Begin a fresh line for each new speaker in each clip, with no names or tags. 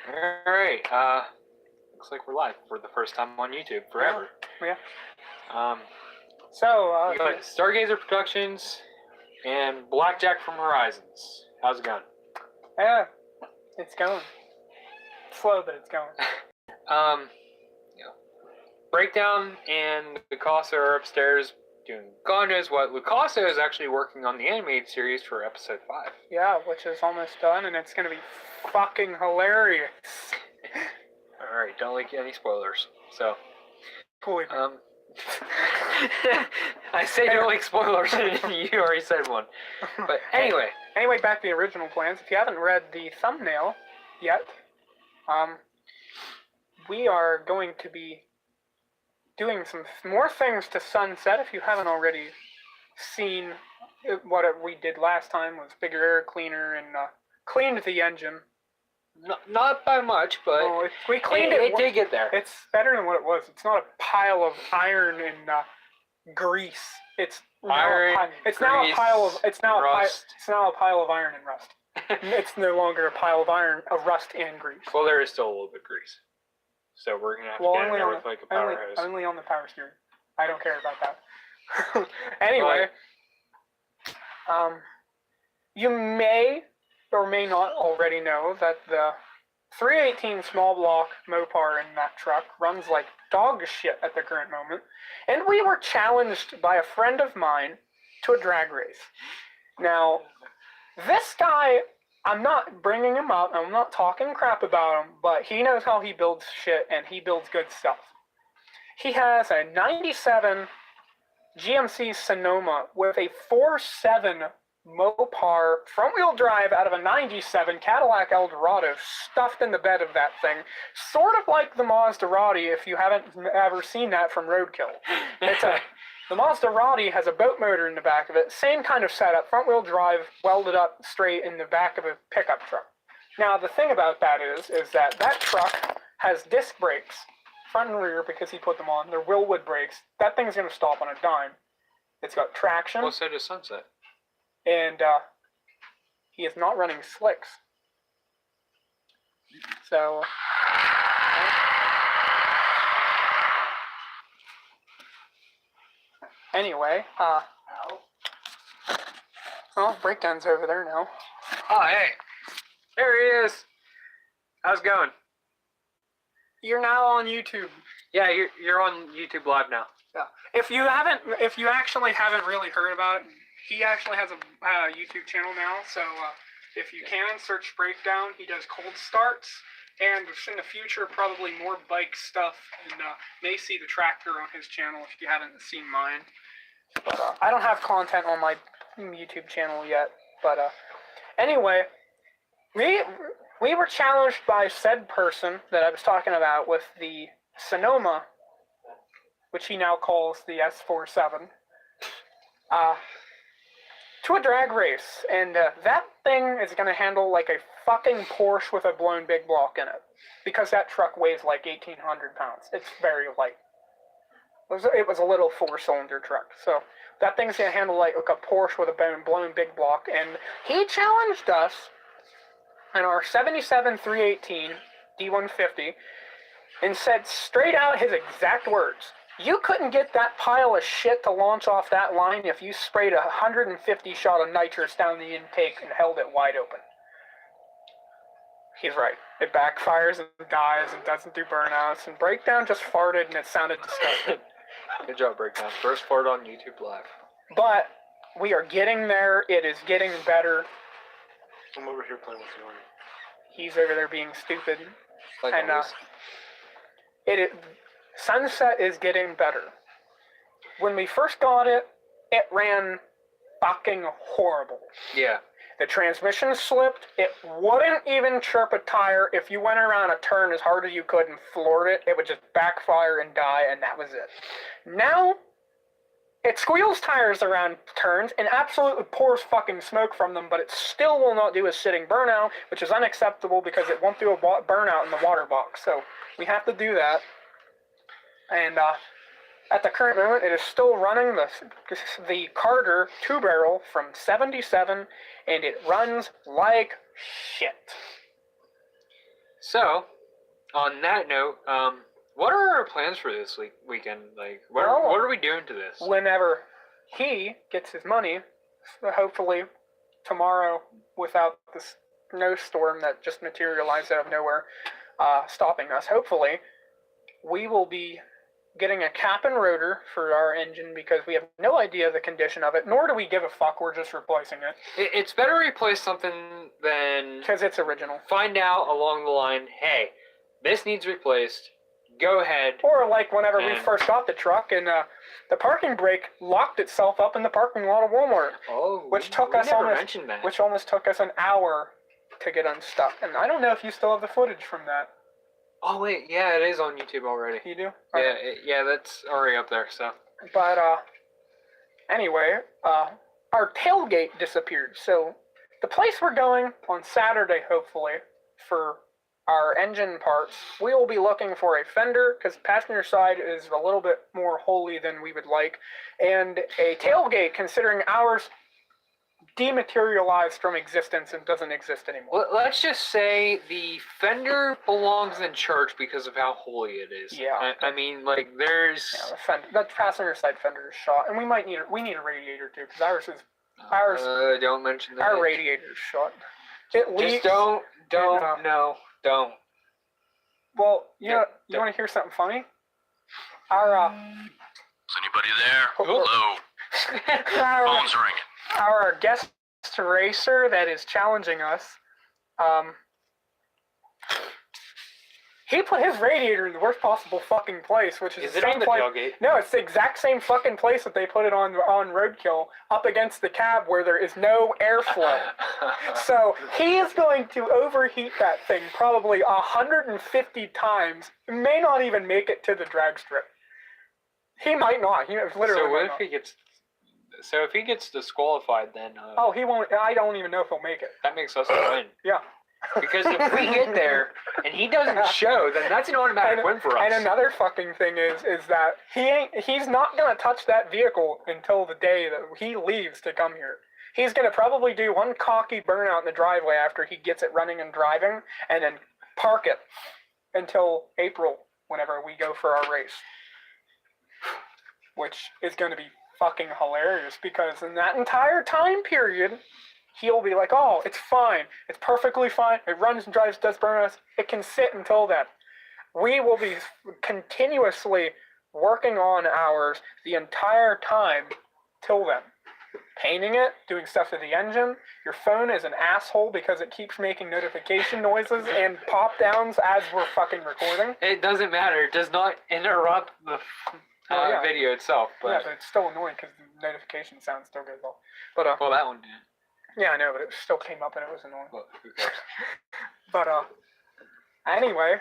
Alright, looks like we're live for the first time on YouTube forever.
Yeah.
We got Stargazer Productions and Blackjack from Horizons. How's it going?
Yeah, it's going. Slow, but it's going.
Breakdown and Lucasa are upstairs doing God knows what. Lucasa is actually working on the animated series for episode 5.
Yeah, which is almost done, and it's gonna be fucking hilarious.
Alright, don't leak any spoilers. So, I say don't leak spoilers, and you already said one. But anyway.
Anyway, back to the original plans. If you haven't read the thumbnail yet, we are going to be doing some more things to Sunset. If you haven't already seen what we did last time, was bigger air cleaner and cleaned the engine.
Not by much, but
we cleaned it.
It did get there.
It's better than what it was. It's not a pile of iron and grease. It's
iron.
It's now a pile of. It's now
rust.
It's now a pile of iron and rust. It's no longer a pile of iron, of rust and grease.
Well, there is still a little bit of grease. So we're gonna have to get in there with like a power hose.
Only on the power steering. I don't care about that. Anyway, you may or may not already know that the 318 small block Mopar in that truck runs like dog shit at the current moment, and we were challenged by a friend of mine to a drag race. Now, this guy, I'm not bringing him up, I'm not talking crap about him, but he knows how he builds shit, and he builds good stuff. He has a 97 GMC Sonoma with a 4.7 Mopar front-wheel drive out of a 97 Cadillac Eldorado stuffed in the bed of that thing, sort of like the Maserati if you haven't ever seen that from Roadkill. The Maserati has a boat motor in the back of it, same kind of setup, front-wheel drive, welded up straight in the back of a pickup truck. Now, the thing about that is that truck has disc brakes, front and rear, because he put them on. They're Willwood brakes. That thing's going to stop on a dime. It's got traction.
Well, so does Sunset.
And he is not running slicks. So... Anyway, Breakdown's over there now.
Oh, hey. There he is. How's it going?
You're now on YouTube.
Yeah, you're on YouTube Live now.
Yeah. If you actually haven't really heard about it, he actually has a YouTube channel now, so if you can, search Breakdown. He does cold starts, and in the future, probably more bike stuff, and may see the tractor on his channel if you haven't seen mine. But I don't have content on my YouTube channel yet. But anyway, we were challenged by said person that I was talking about with the Sonoma, which he now calls the S47, to a drag race. And that thing is going to handle like a fucking Porsche with a blown big block in it. Because that truck weighs like 1,800 pounds. It's very light. It was a little 4-cylinder truck, so that thing's gonna handle like a Porsche with a blown big block. And he challenged us in our 77 318 D150 and said straight out his exact words: "You couldn't get that pile of shit to launch off that line if you sprayed 150 shot of nitrous down the intake and held it wide open." He's right. It backfires and dies and doesn't do burnouts, and Breakdown just farted and it sounded disgusting.
Good job, Breakdown. First fart on YouTube Live.
But we are getting there. It is getting better.
I'm over here playing with the organ.
He's over there being stupid.
Like
and Sunset is getting better. When we first got it, it ran fucking horrible.
Yeah.
The transmission slipped. It wouldn't even chirp a tire. If you went around a turn as hard as you could and floored it, it would just backfire and die, and that was it. Now, it squeals tires around turns and absolutely pours fucking smoke from them, but it still will not do a sitting burnout, which is unacceptable because it won't do a burnout in the water box. So we have to do that. And at the current moment, it is still running the Carter 2-barrel from 77, and it runs like shit.
So, on that note, what are our plans for this weekend? Like, what are we doing to this?
Whenever he gets his money, hopefully tomorrow, without this snowstorm that just materialized out of nowhere, stopping us, hopefully, we will be getting a cap and rotor for our engine because we have no idea the condition of it, nor do we give a fuck. We're just replacing it.
It's better to replace something than...
Because it's original.
Find out along the line, hey, this needs replaced. Go ahead.
Or like whenever we first got the truck and the parking brake locked itself up in the parking lot of Walmart.
Oh,
which almost took us an hour to get unstuck. And I don't know if you still have the footage from that.
Oh wait, yeah, it is on YouTube already.
You do?
Yeah, yeah, that's already up there. So.
But anyway, our tailgate disappeared. So the place we're going on Saturday, hopefully, for our engine parts, we will be looking for a fender because passenger side is a little bit more holy than we would like, and a tailgate considering ours dematerialized from existence and doesn't exist anymore.
Let's just say the fender belongs in church because of how holy it is.
Yeah.
I mean, like, there's...
Yeah, the passenger side fender is shot, and we need a radiator too, because ours
don't mention that.
Our radiator is shot. It leaks.
Just don't.
Well, you want to hear something funny? Our
Is anybody there? Hello. Phone's ringing.
Our guest racer that is challenging us, he put his radiator in the worst possible fucking place, which is the
it
same
on the
place.
tailgate?
No, it's the exact same fucking place that they put it on roadkill, up against the cab where there is no airflow. So he is going to overheat that thing probably 150 times. May not even make it to the drag strip. He might not. He literally.
So what if he gets? So if he gets disqualified, then...
oh, he won't... I don't even know if he'll make it.
That makes us win.
Yeah.
Because if we get there, and he doesn't show, then that's an automatic win for us.
And another fucking thing is that he's not going to touch that vehicle until the day that he leaves to come here. He's going to probably do one cocky burnout in the driveway after he gets it running and driving, and then park it until April, whenever we go for our race. Which is going to be fucking hilarious, because in that entire time period, he'll be like, oh, it's fine. It's perfectly fine. It runs and drives, does burnouts. It can sit until then. We will be continuously working on ours the entire time till then. Painting it, doing stuff to the engine. Your phone is an asshole because it keeps making notification noises and pop downs as we're fucking recording.
It doesn't matter. It does not interrupt the video itself. But...
yeah, but it's still annoying because the notification sound still goes off. But
well, that one did.
Yeah, I know, but it still came up and it was annoying.
Well, who cares?
But anyway,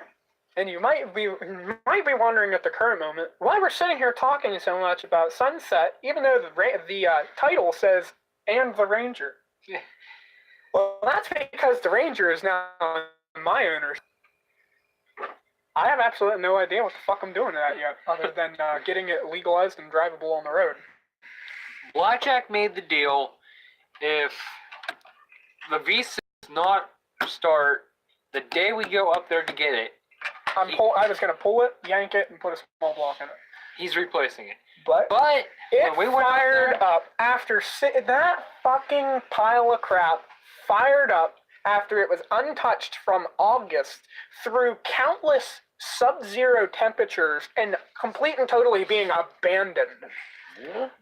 and you might be wondering at the current moment why we're sitting here talking so much about Sunset, even though the title says "and the Ranger."
Yeah.
Well, that's because the Ranger is now my owner's. I have absolutely no idea what the fuck I'm doing to that yet, other than getting it legalized and drivable on the road.
Blackjack made the deal. If the V6 does not start the day we go up there to get it,
I was going to pull it, yank it, and put a small block in it.
He's replacing it.
But it
when we went
fired up after that fucking pile of crap fired up after it was untouched from August through countless sub-zero temperatures and complete and totally being abandoned.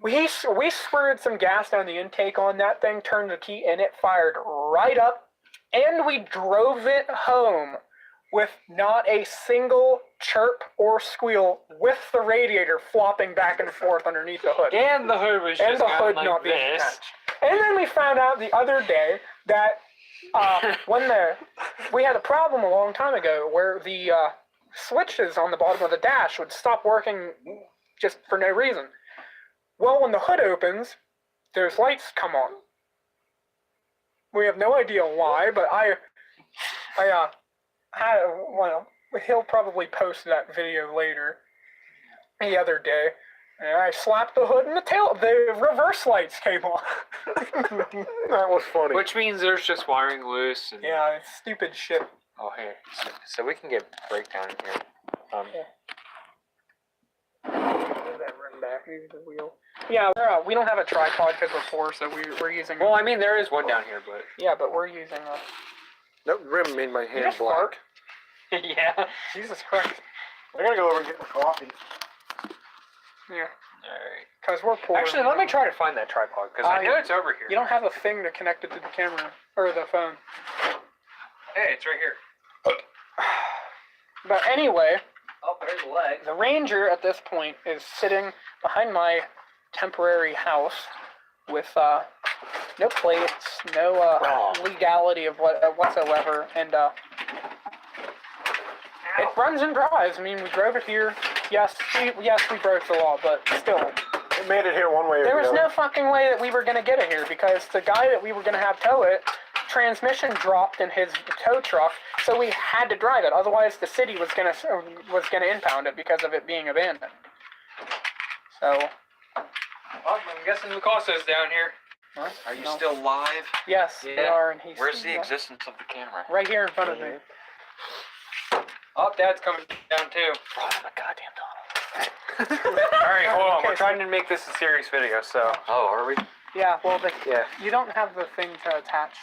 We squirted some gas down the intake on that thing, turned the key, and it fired right up, and we drove it home with not a single chirp or squeal, with the radiator flopping back and forth underneath the hood.
And the hood was just like
not being
this.
attached. And then we found out the other day that we had a problem a long time ago where the switches on the bottom of the dash would stop working just for no reason. Well, when the hood opens, those lights come on. We have no idea why, but he'll probably post that video later. The other day, and I slapped the hood and the reverse lights came on.
That was funny.
Which means there's just wiring loose. And...
yeah, it's stupid shit.
Oh, here. So we can get breakdown in here.
Move that rim back. Use the wheel. Yeah, we don't have a tripod because we're poor, so we're using.
Well, I mean, there is one down here, but.
Yeah, but we're using a.
That rim made my hand
just
black.
Yeah.
Jesus Christ.
I gotta go over and get my coffee.
Yeah.
Alright.
Because we're poor.
Actually, let me try to find that tripod, because I know it's over here.
You don't have a thing to connect it to the camera or the phone.
Hey, it's right here.
But anyway,
Oh, there's a leg.
the Ranger at this point is sitting behind my temporary house with no plates, no legality of whatsoever, and it runs and drives. I mean, we drove it here. Yes, we broke the law, but still.
It made it here one way or the
There was
other.
no fucking way that we were going to get it here because the guy that we were going to have tow it, transmission dropped in his tow truck, so we had to drive it. Otherwise, the city was going to impound it because of it being abandoned. So.
Well, I'm guessing Mukasso's down here.
Huh?
Are you
No.
still live?
Yes, they
Yeah.
are, and he's.
Where's the existence of the camera?
Right here in front of me.
Oh, Dad's coming down too.
Oh my goddamn Donald.
Alright, hold on.
Okay,
We're trying to make this a serious video, so.
Oh, are we?
Yeah, well,
Yeah.
you don't have the thing to attach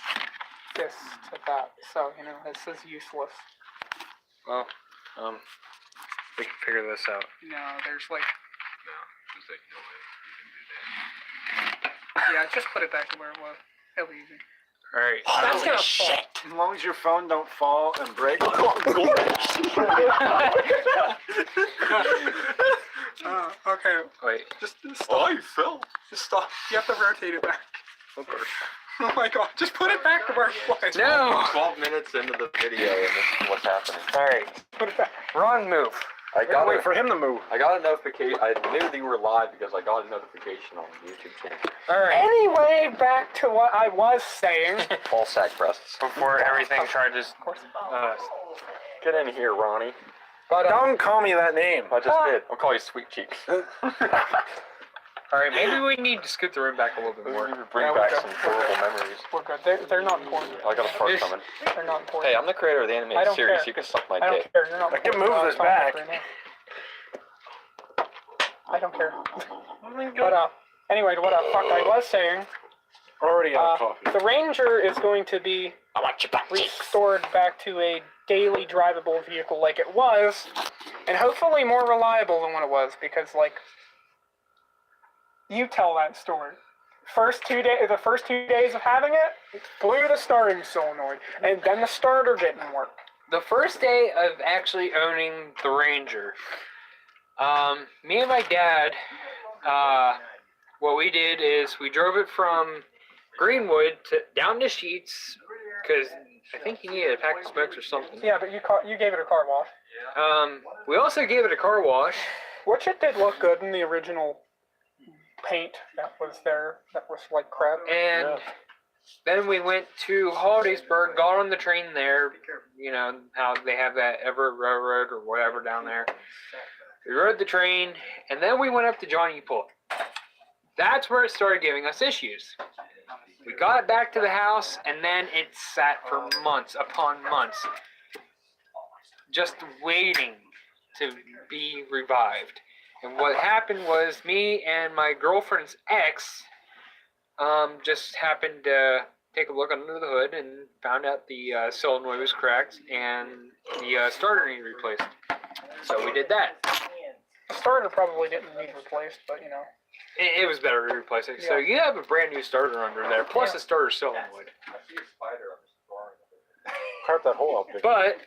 this to that, so, this is useless.
Well, we can figure this out.
No, there's like.
No, there's like no way you can do that.
Yeah, just put it back to where it was. It'll be easy.
Alright.
That's gonna fall.
As long as your phone don't fall and break.
Okay.
Wait.
Just
Oh,
stop.
you fell.
Just stop. You have to rotate it back. Oh my god, just put it back to where it was.
No!
12 minutes into the video and this is what's happening.
Alright.
Put it back.
Wrong move.
I got
Wait for him to move.
I got a notification. I knew that you were live because I got a notification on the YouTube channel.
Alright.
Anyway, back to what I was saying.
All sack breasts.
Before everything tried to.
Of course.
Get in here, Ronnie.
But,
Don't call me that name.
I just did. I'll call you Sweet Cheeks.
alright, maybe we need to scoot the rim back a little bit more.
Bring
Yeah,
back
we're
some
good.
horrible memories.
We're good. They're not important.
I got a part coming.
They're not important.
Hey, I'm the creator of the
I
animated
don't
series.
care.
You can suck my
I don't
dick.
care. You're not
I can
important.
move this back.
Right now. I don't care. But anyway, what the fuck I was saying.
Already out of coffee.
The Ranger is going to be
I want your butt cheeks.
restored back to a daily drivable vehicle like it was, and hopefully more reliable than what it was, because, like, you tell that story. The first 2 days of having it, blew the starting solenoid, and then the starter didn't work.
The first day of actually owning the Ranger, me and my dad, what we did is we drove it from Greenwood down to Sheets, because I think he needed a pack of smokes or something.
Yeah, but you gave it a car wash,
We also gave it a car wash.
which it did look good in the original paint that was there. That was like crap.
And then we went to Hollidaysburg, got on the train there, how they have that Everett Railroad or whatever down there. We rode the train, and then we went up to Johnny Pull. That's where it started giving us issues. We got it back to the house, and then it sat for months upon months, just waiting to be revived. And what happened was me and my girlfriend's ex just happened to take a look under the hood and found out the solenoid was cracked and the starter needed replaced. So we did that.
The starter probably didn't need replaced, but
It was better to replace it. So you have a brand new starter under there, plus the starter solenoid.
Carve that hole out there.
But,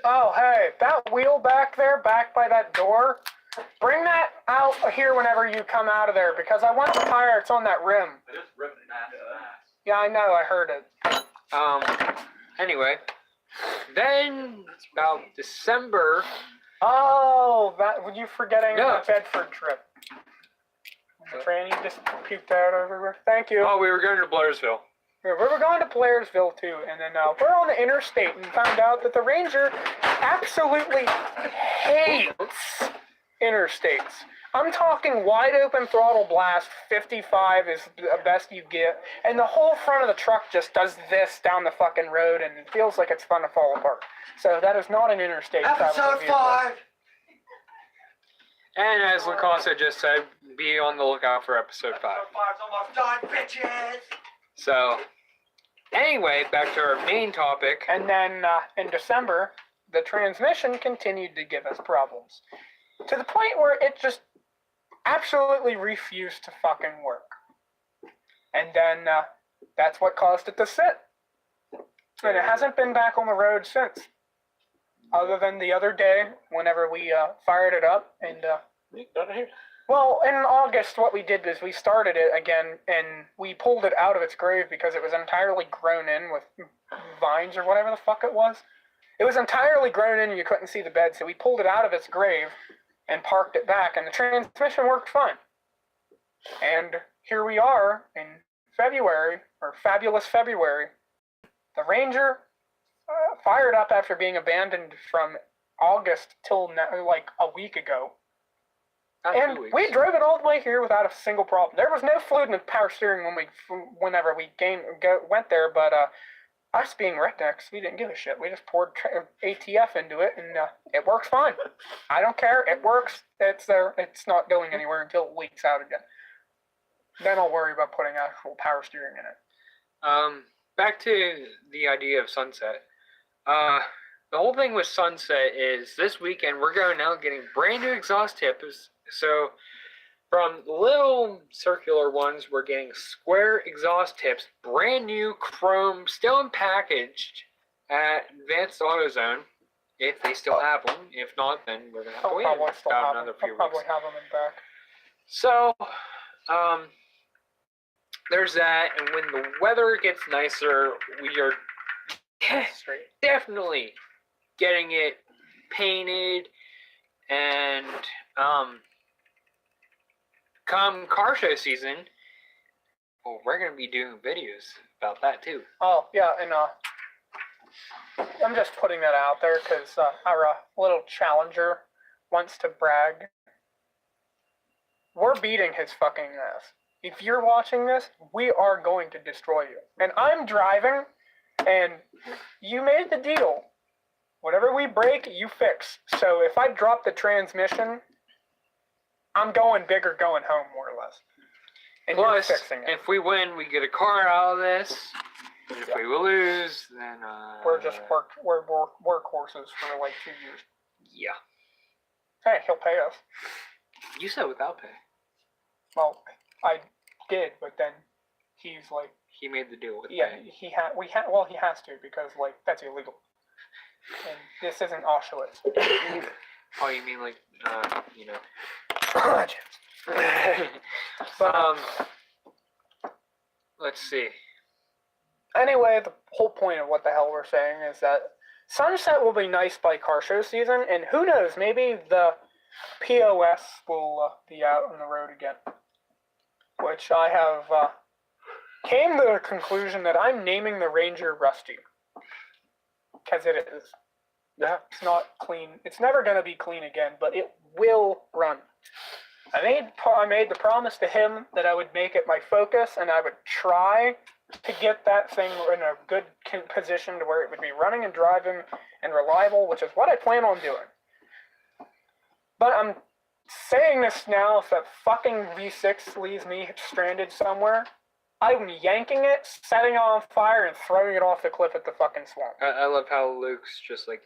Oh, hey, that wheel back there, back by that door, bring that out here whenever you come out of there, because I want the tire, it's on that rim. Yeah, I know, I heard it.
anyway, then about December.
Oh, were you forgetting
No.
the Bedford trip? The tranny just puked out everywhere. Thank you.
Oh, we were going to Blairsville.
We were going to Blairsville too, and then we're on the interstate and found out that the Ranger absolutely hates interstates. I'm talking wide open throttle blast, 55 is the best you get, and the whole front of the truck just does this down the fucking road, and it feels like it's fun to fall apart. So that is not an interstate travel
Episode
vehicle.
5!
And as Lacosta just said, be on the lookout for episode 5.
Episode 5's almost done, bitches!
So, anyway, back to our main topic.
And then in December, the transmission continued to give us problems. To the point where it just absolutely refused to fucking work. And then that's what caused it to sit. And it hasn't been back on the road since. Other than the other day, whenever we fired it up. And well, in August, what we did was we started it again, and we pulled it out of its grave because it was entirely grown in with vines or whatever the fuck it was. It was entirely grown in and you couldn't see the bed, so we pulled it out of its grave and parked it back, and the transmission worked fine. And here we are in February, or fabulous February. The Ranger fired up after being abandoned from August till now, like a week ago. And we drove it all the way here without a single problem. There was no fluid in the power steering whenever we went there, but us being rednecks, we didn't give a shit. We just poured ATF into it, and it works fine. I don't care. It works. It's there. It's not going anywhere until it leaks out again. Then I'll worry about putting actual power steering in it.
Back to the idea of Sunset. The whole thing with Sunset is this weekend we're going out getting brand new exhaust tips. So from little circular ones, we're getting square exhaust tips, brand new chrome, still packaged at Advanced AutoZone, if they still have them. If not, then we're gonna have to wait about another few weeks.
Probably have them in back.
So, there's that, and when the weather gets nicer, we are definitely getting it painted, and come car show season, well, we're going to be doing videos about that too.
Oh, yeah, and I'm just putting that out there because our little challenger wants to brag. We're beating his fucking ass. If you're watching this, we are going to destroy you. And I'm driving, and you made the deal. Whatever we break, you fix. So if I drop the transmission, I'm going big or going home, more or less. And
plus,
you're fixing it.
if we win, we get a car out of this. If we lose, then
we're just workhorses for like 2 years.
Yeah.
Hey, he'll pay us.
You said without pay.
Well, I did, but then he's like,
he made the deal with
yeah,
pay.
he has to because like that's illegal. And this isn't Auschwitz.
Oh, you mean like you know.
But
let's see.
Anyway, the whole point of what the hell we're saying is that Sunset will be nice by car show season, and who knows, maybe the POS will be out on the road again. Which I have came to the conclusion that I'm naming the Ranger Rusty. Because it is.
Yeah.
It's not clean. It's never going to be clean again, but it will run. I made the promise to him that I would make it my focus, and I would try to get that thing in a good position to where it would be running and driving and reliable, which is what I plan on doing. But I'm saying this now, if that fucking V6 leaves me stranded somewhere, I'm yanking it, setting it on fire, and throwing it off the cliff at the fucking swamp.
I love how Luke's just like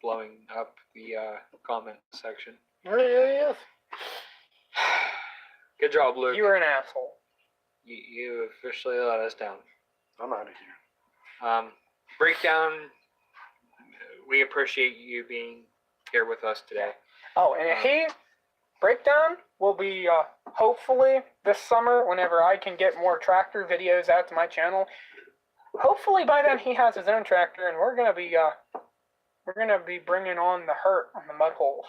blowing up the comment section.
Really is.
Good job, Luke.
You were an asshole.
You officially let us down.
I'm out of here.
Breakdown, we appreciate you being here with us today.
Oh, and Breakdown will be hopefully this summer whenever I can get more tractor videos out to my channel. Hopefully by then he has his own tractor, and we're gonna be bringing on the hurt on the mud holes.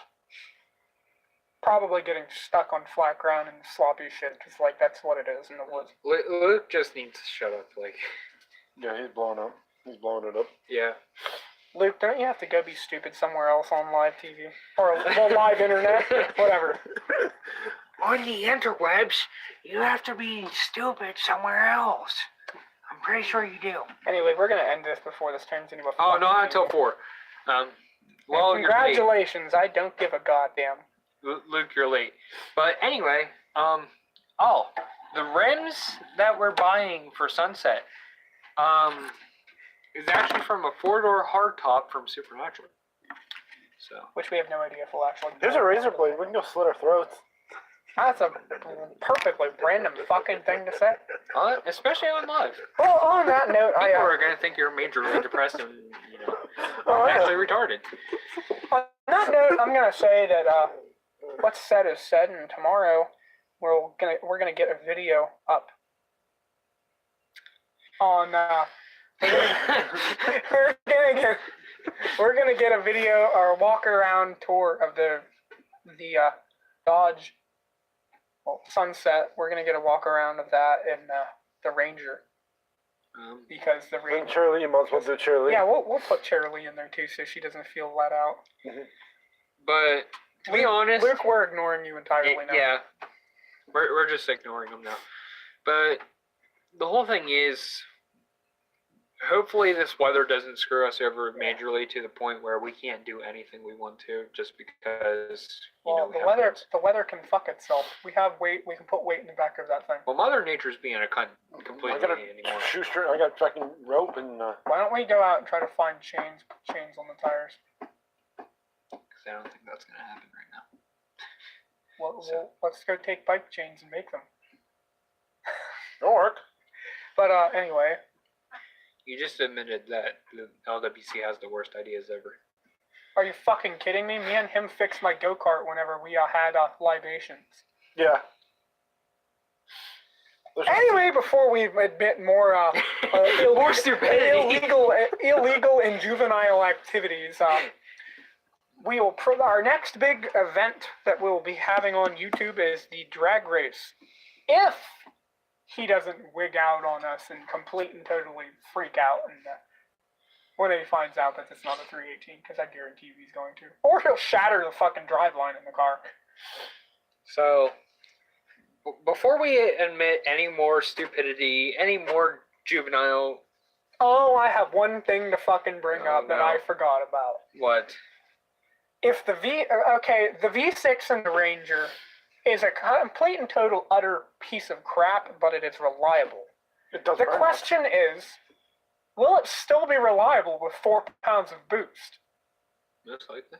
Probably getting stuck on flat ground and sloppy shit, because like that's what it is in the woods.
Luke just needs to shut up, like.
Yeah, he's blowing up. He's blowing it up.
Yeah.
Luke, don't you have to go be stupid somewhere else on live TV? Or, well, live internet? Whatever.
On the interwebs, you have to be stupid somewhere else. I'm pretty sure you do.
Anyway, we're going to end this before this turns into a
Oh,
fucking
not until
thing.
4. Well,
Congratulations, I don't give a goddamn.
you're late. Luke, you're late. But anyway, the rims that we're buying for Sunset, is actually from a 4-door hardtop from Supernatural. So.
Which we have no idea if we'll actually...
There's a razor blade. We can go slit our throats.
That's a perfectly random fucking thing to say.
Especially on live.
Well, on that note,
People are going to think you're majorly depressed and, actually retarded.
On that note, I'm gonna say that what's said is said, and tomorrow we're gonna get a video up on we're gonna get a video or a walk around tour of the Dodge Sunset. We're gonna get a walk around of that in the Ranger. Because the Ranger...
And Charlie, you might as well do Charlie.
Yeah, we'll put Charlie in there too, so she doesn't feel let out.
But to be honest,
Luke, we're ignoring you entirely now.
Yeah, we're just ignoring them now. But the whole thing is, hopefully this weather doesn't screw us over majorly to the point where we can't do anything we want to just because.
The weather can fuck itself. We have weight. We can put weight in the back of that thing.
Well, Mother Nature's being a cunt completely
I got a
anymore.
shoestring. I got fucking rope and.
Why don't we go out and try to find chains on the tires?
Because I don't think that's gonna happen right now.
Well, let's go take bike chains and make them.
It'll work.
But anyway.
You just admitted that the LWC has the worst ideas ever.
Are you fucking kidding me? Me and him fixed my go-kart whenever we had libations.
Yeah.
Anyway, before we admit more
More stupidity.
illegal and juvenile activities, our next big event that we'll be having on YouTube is the drag race. If he doesn't wig out on us and complete and totally freak out and when he finds out that it's not a 318, because I guarantee he's going to. Or he'll shatter the fucking driveline in the car.
So, before we admit any more stupidity, any more juvenile...
Oh, I have one thing to fucking bring up that I forgot about.
What?
If the V6 in the Ranger is a complete and total utter piece of crap, but it is reliable. The question is, will it still be reliable with 4 pounds of boost?
Most likely.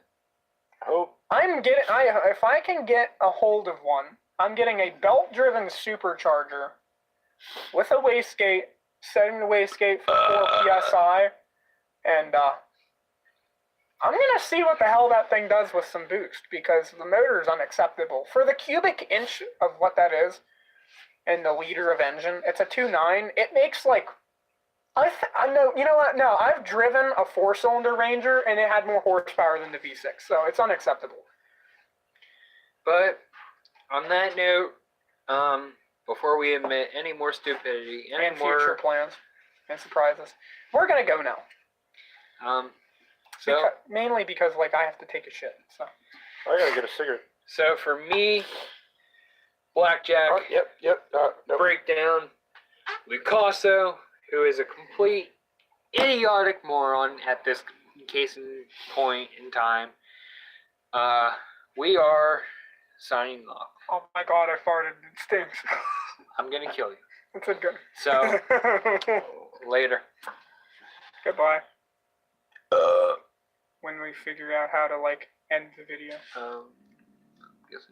Oh.
If I can get a hold of one, I'm getting a belt-driven supercharger with a wastegate, setting the wastegate for 4 psi, and I'm gonna see what the hell that thing does with some boost, because the motor is unacceptable. For the cubic inch of what that is, and the liter of engine, it's a 2.9. It makes like... I know, you know what? No, I've driven a 4-cylinder Ranger, and it had more horsepower than the V6, so it's unacceptable.
But, on that note, before we admit any more stupidity,
and future plans, and surprises, we're gonna go now. Mainly because, I have to take a shit, so.
I gotta get a cigarette.
So, for me, Blackjack, Breakdown, Lucasso, who is a complete idiotic moron at this case in point in time, we are signing off.
Oh my god, I farted. It stinks.
I'm gonna kill you.
It's a good.
So, later.
Goodbye. When we figure out how to, end the video.
Guess